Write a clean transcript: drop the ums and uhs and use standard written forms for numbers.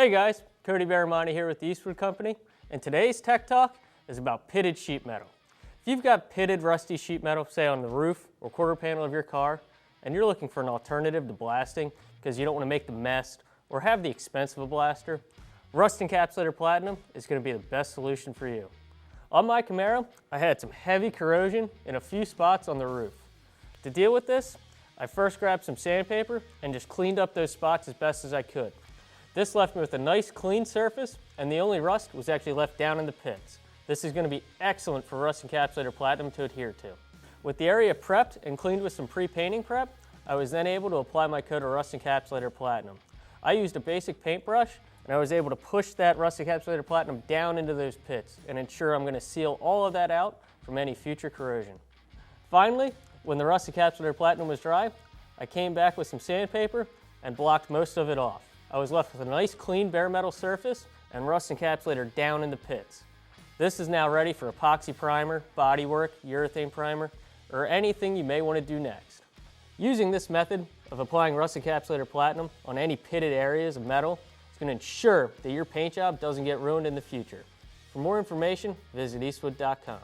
Hey guys, Cody here with the Eastwood Company, and today's Tech Talk is about pitted sheet metal. If you've got pitted rusty sheet metal, say on the roof or quarter panel of your car, and you're looking for an alternative to blasting because you don't want to make the mess or have the expense of a blaster, Rust Encapsulator Platinum is going to be the best solution for you. On my Camaro, I had some heavy corrosion in a few spots on the roof. To deal with this, I first grabbed some sandpaper and just cleaned up those spots as best as I could. This left me with a nice clean surface, and the only rust was actually left down in the pits. This is going to be excellent for Rust Encapsulator Platinum to adhere to. With the area prepped and cleaned with some pre-painting prep, I was then able to apply my coat of Rust Encapsulator Platinum. I used a basic paintbrush, and I was able to push that Rust Encapsulator Platinum down into those pits and ensure I'm going to seal all of that out from any future corrosion. Finally, when the Rust Encapsulator Platinum was dry, I came back with some sandpaper and blocked most of it off. I was left with a nice clean bare metal surface and Rust Encapsulator down in the pits. This is now ready for epoxy primer, bodywork, urethane primer, or anything you may want to do next. Using this method of applying Rust Encapsulator Platinum on any pitted areas of metal is going to ensure that your paint job doesn't get ruined in the future. For more information, visit eastwood.com.